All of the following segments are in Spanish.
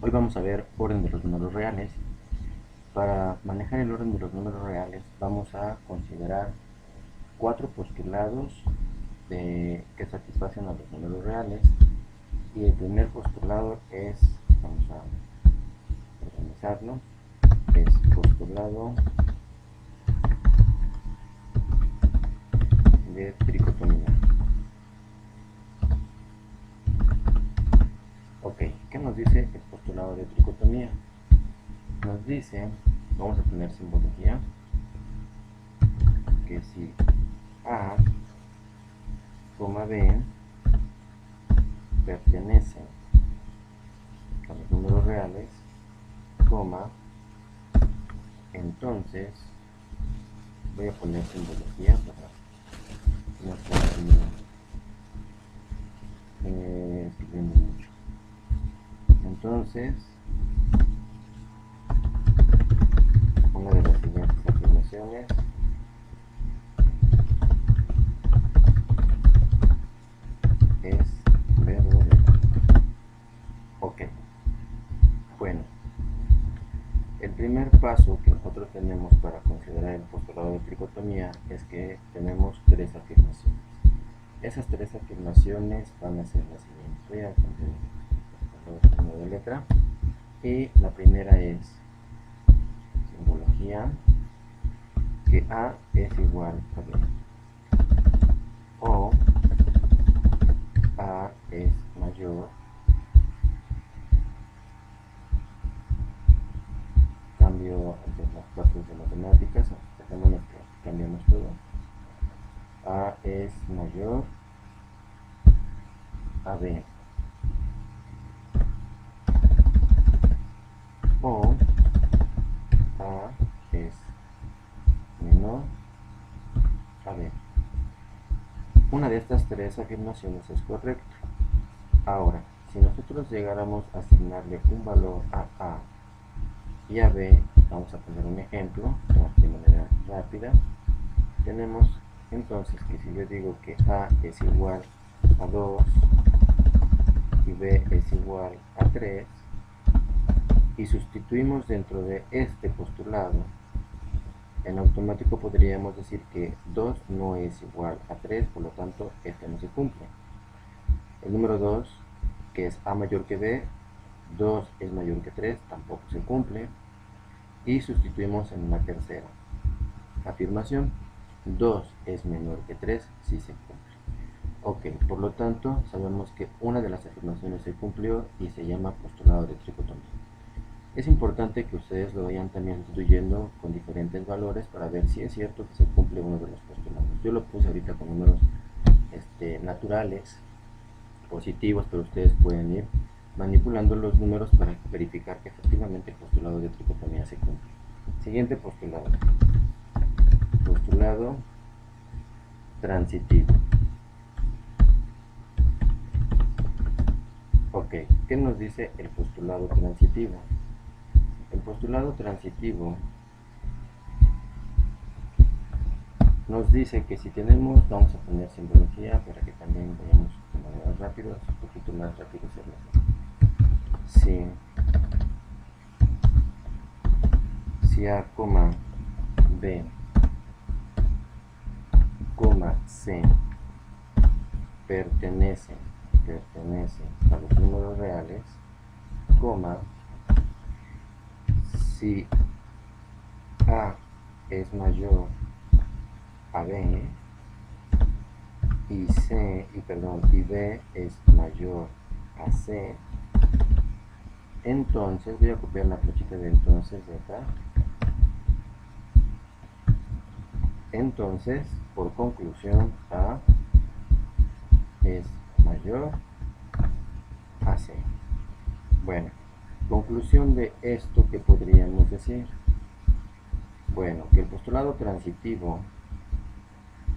Hoy vamos a ver orden de los números reales. Para manejar el orden de los números reales vamos a considerar cuatro postulados que satisfacen a los números reales. Y el primer postulado es, vamos a organizarlo, es postulado de tricotomía. Ok, ¿qué nos dice el postulado de tricotomía? Nos dice, vamos a poner simbología, que si A, B pertenecen a los números reales, entonces voy a poner simbología para no estar escribiendo mucho. Entonces, una de las siguientes afirmaciones es verdadera. Ok, bueno, el primer paso que nosotros tenemos para considerar el postulado de tricotomía es que tenemos tres afirmaciones. Esas tres afirmaciones van a ser las siguientes. Voy a cambiar de letra. Y la primera es simbología, que A es igual a B, o A es mayor, cambio de las partes de matemáticas, dejémonos que cambiamos todo. A es mayor a B, o A es menor a B. Una de estas tres afirmaciones es correcta. Ahora, si nosotros llegáramos a asignarle un valor a A y a B, vamos a poner un ejemplo de manera rápida. Tenemos entonces que si yo digo que A es igual a 2 y B es igual a 3, y sustituimos dentro de este postulado, en automático podríamos decir que 2 no es igual a 3, por lo tanto este no se cumple. El número 2, que es A mayor que B, 2 es mayor que 3, tampoco se cumple. Y sustituimos en la tercera afirmación, 2 es menor que 3, sí se cumple. Ok, por lo tanto sabemos que una de las afirmaciones se cumplió y se llama postulado de tricotomía. Es importante que ustedes lo vayan también sustituyendo con diferentes valores para ver si es cierto que se cumple uno de los postulados. Yo lo puse ahorita con números naturales, positivos, pero ustedes pueden ir manipulando los números para verificar que efectivamente el postulado de tricotomía se cumple. Siguiente postulado. Postulado transitivo. Ok, ¿qué nos dice el postulado transitivo? El postulado transitivo nos dice que si tenemos, vamos a poner simbología para que también vayamos de manera rápida, un poquito más rápido hacerlo. Si A, B, C pertenecen a los números reales, si A es mayor a B y B es mayor a C, entonces voy a copiar la flechita de entonces de acá. Entonces, por conclusión, A es mayor a C. Bueno, conclusión de esto, ¿qué podríamos decir? Bueno, que el postulado transitivo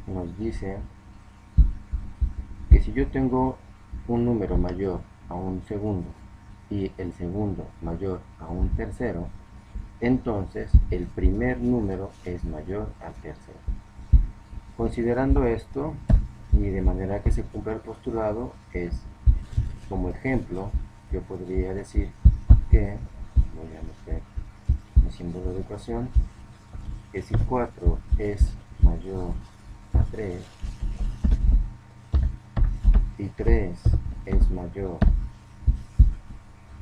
nos dice que si yo tengo un número mayor a un segundo y el segundo mayor a un tercero, entonces el primer número es mayor al tercero. Considerando esto, y de manera que se cumpla el postulado, es como ejemplo, yo podría decir que, voy a meter mi símbolo de ecuación, que si 4 es mayor a 3 y 3 es mayor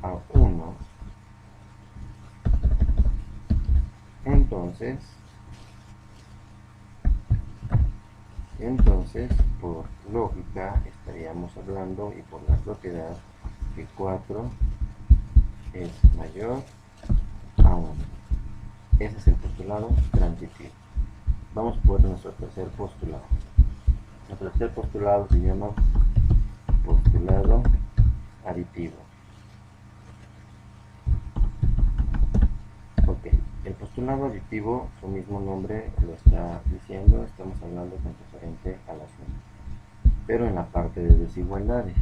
a 1, entonces por lógica estaríamos hablando, y por la propiedad, que 4 es mayor a 1. Ese es el postulado transitivo. Vamos por nuestro tercer postulado. Nuestro tercer postulado se llama postulado aditivo. Ok, el postulado aditivo, su mismo nombre lo está diciendo, estamos hablando con referente a la suma, pero en la parte de desigualdades,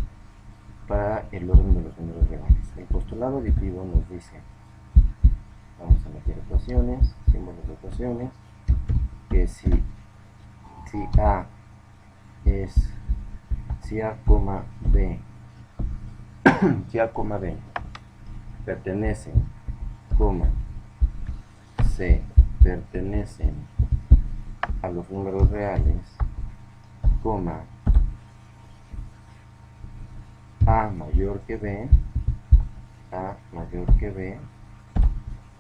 para el orden de los números reales. El postulado aditivo nos dice, vamos a meter ecuaciones, símbolos de ecuaciones, que si A es, si A, B, si A, B pertenecen, C pertenecen a los números reales, A mayor que B,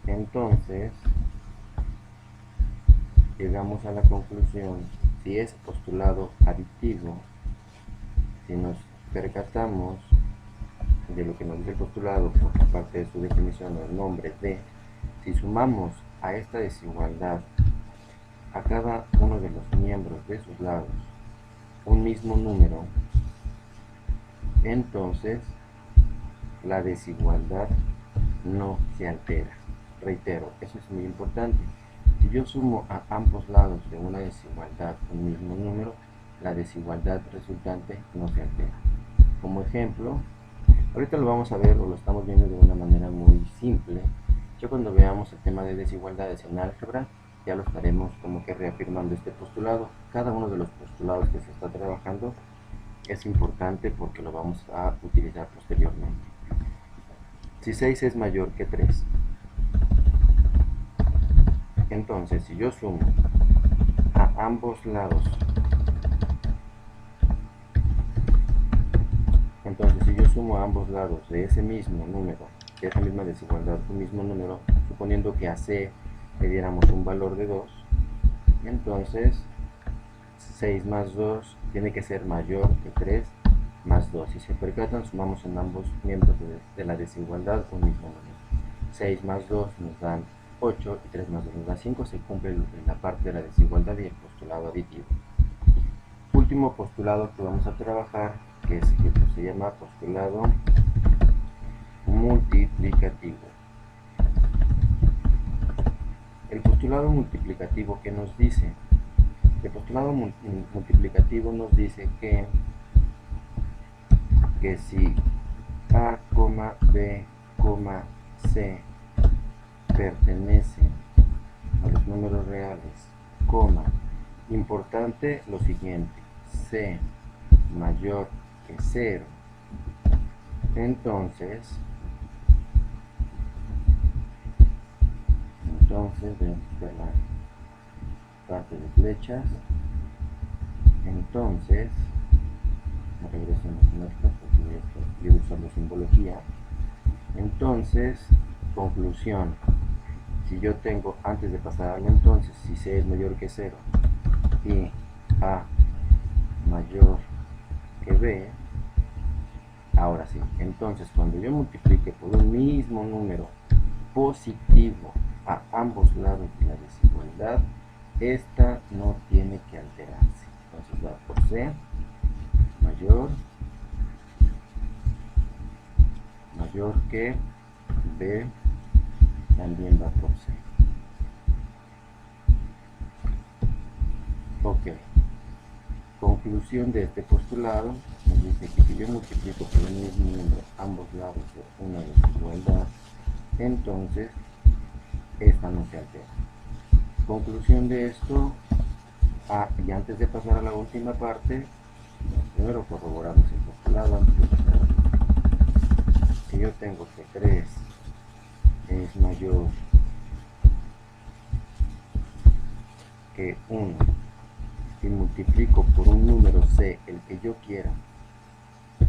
entonces llegamos a la conclusión, si es postulado aditivo, si nos percatamos de lo que nos dice el postulado por parte de su definición, el nombre de, si sumamos a esta desigualdad a cada uno de los miembros de sus lados un mismo número, entonces la desigualdad no se altera. Reitero, eso es muy importante. Si yo sumo a ambos lados de una desigualdad un mismo número, la desigualdad resultante no se altera. Como ejemplo, ahorita lo vamos a ver, o lo estamos viendo de una manera muy simple. Ya cuando veamos el tema de desigualdades en álgebra, ya lo estaremos como que reafirmando este postulado. Cada uno de los postulados que se está trabajando es importante porque lo vamos a utilizar posteriormente. Si 6 es mayor que 3, entonces si yo sumo a ambos lados, de ese mismo número, de esa misma desigualdad, un mismo número, suponiendo que a C le diéramos un valor de 2, entonces 6 más 2 tiene que ser mayor que 3 más 2. Si se percatan, sumamos en ambos miembros de la desigualdad un mismo número. 6 más 2 nos dan 8 y 3 más 2 nos da 5. Se cumple la parte de la desigualdad y el postulado aditivo. Último postulado que vamos a trabajar, que se llama postulado multiplicativo. El postulado multiplicativo, ¿qué nos dice? El postulado multiplicativo nos dice que si A, B, C pertenecen a los números reales, importante lo siguiente, C mayor que 0, entonces debemos ver la parte de flechas. Entonces regresemos a esta porque voy a usar simbología. Entonces, conclusión, si yo tengo, antes de pasar al entonces, si C es mayor que 0 y A mayor que B, ahora sí, entonces cuando yo multiplique por un mismo número positivo a ambos lados de la desigualdad, esta no tiene que alterarse. Entonces va por C mayor que B, también va por C. Ok. Conclusión de este postulado nos dice que si yo multiplico por el mismo número ambos lados de una desigualdad, entonces esta no se altera. Conclusión de esto, y antes de pasar a la última parte, primero corroboramos el postulado. Si yo tengo que 3 es mayor que 1 y multiplico por un número C, el que yo quiera,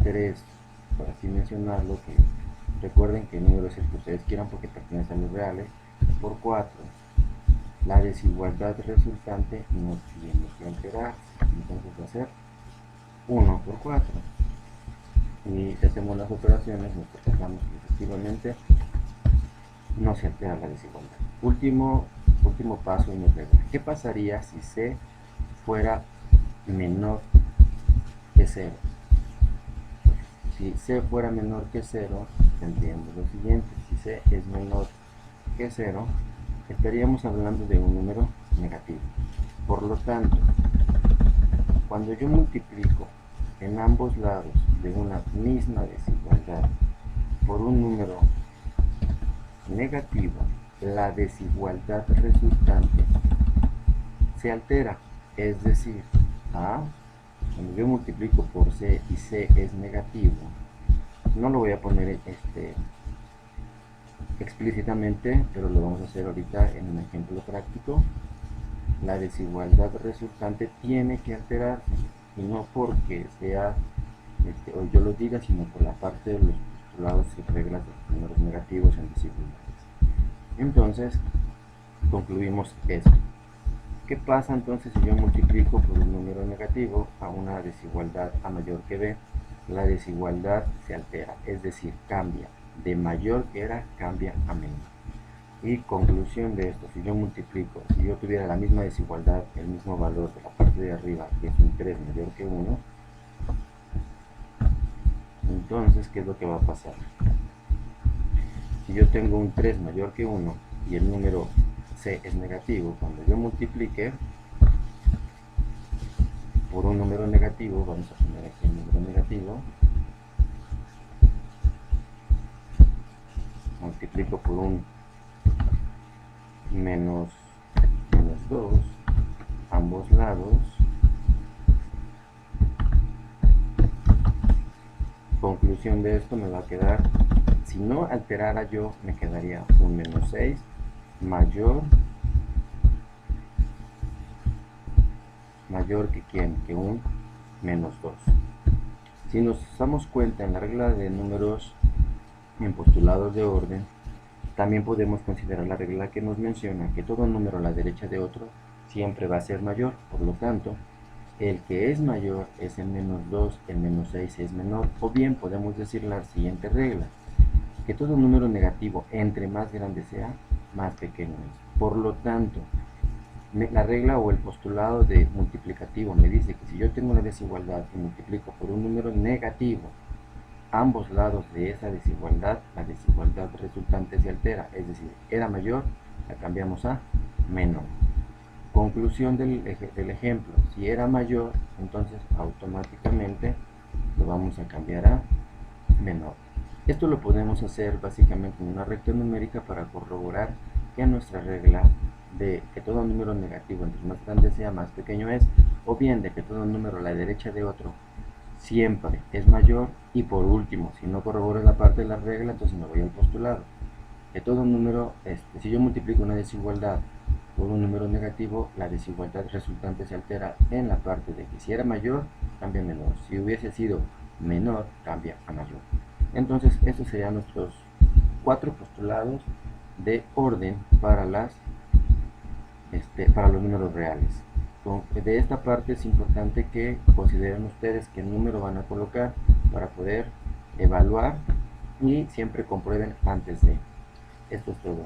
3, por así mencionarlo, que recuerden que el número es el que ustedes quieran porque pertenece a los reales, por 4, la desigualdad resultante no tiene que alterarse, entonces va a ser 1 por 4. Y si hacemos las operaciones, nos encontramos que efectivamente no se altera la desigualdad. Último paso en mi regla. ¿Qué pasaría si C fuera menor que 0? Si C fuera menor que 0, tendríamos lo siguiente. Si C es menor que 0, estaríamos hablando de un número negativo. Por lo tanto, cuando yo multiplico en ambos lados de una misma desigualdad por un número negativo, la desigualdad resultante se altera. Es decir, cuando yo multiplico por C y C es negativo, no lo voy a poner explícitamente, pero lo vamos a hacer ahorita en un ejemplo práctico. La desigualdad resultante tiene que alterarse, y no porque sea o yo lo diga, sino por la parte de los postulados y reglas de los números negativos en desigualdades. Entonces, concluimos esto. ¿Qué pasa entonces si yo multiplico por un número negativo a una desigualdad a mayor que B? La desigualdad se altera, es decir, cambia. De mayor que era, cambia a menor. Y conclusión de esto, si yo multiplico, si yo tuviera la misma desigualdad, el mismo valor de la parte de arriba, que es un 3 mayor que 1, entonces, ¿qué es lo que va a pasar? Si yo tengo un 3 mayor que 1 y el número C es negativo, cuando yo multiplique por un número negativo, vamos a poner aquí el número negativo, multiplico por un menos 2, ambos lados, conclusión de esto me va a quedar, si no alterara yo, me quedaría un menos 6 mayor que ¿quién? Que un menos 2. Si nos damos cuenta en la regla de números en postulados de orden, también podemos considerar la regla que nos menciona que todo número a la derecha de otro siempre va a ser mayor. Por lo tanto, el que es mayor es el menos 2, el menos 6 es menor. O bien podemos decir la siguiente regla, que todo número negativo entre más grande sea, más pequeño es. Por lo tanto, la regla o el postulado de multiplicativo me dice que si yo tengo una desigualdad y multiplico por un número negativo, ambos lados de esa desigualdad, la desigualdad resultante se altera, es decir, era mayor, la cambiamos a menor. Conclusión del ejemplo, si era mayor, entonces automáticamente lo vamos a cambiar a menor. Esto lo podemos hacer básicamente en una recta numérica para corroborar que nuestra regla de que todo número negativo entre más grande sea, más pequeño es, o bien de que todo número a la derecha de otro siempre es mayor. Y por último, si no corroboro la parte de la regla, entonces me voy al postulado. Que todo número, si yo multiplico una desigualdad por un número negativo, la desigualdad resultante se altera en la parte de que si era mayor, cambia a menor. Si hubiese sido menor, cambia a mayor. Entonces, estos serían nuestros 4 postulados de orden para los números reales. De esta parte es importante que consideren ustedes qué número van a colocar para poder evaluar y siempre comprueben antes de. Esto es todo.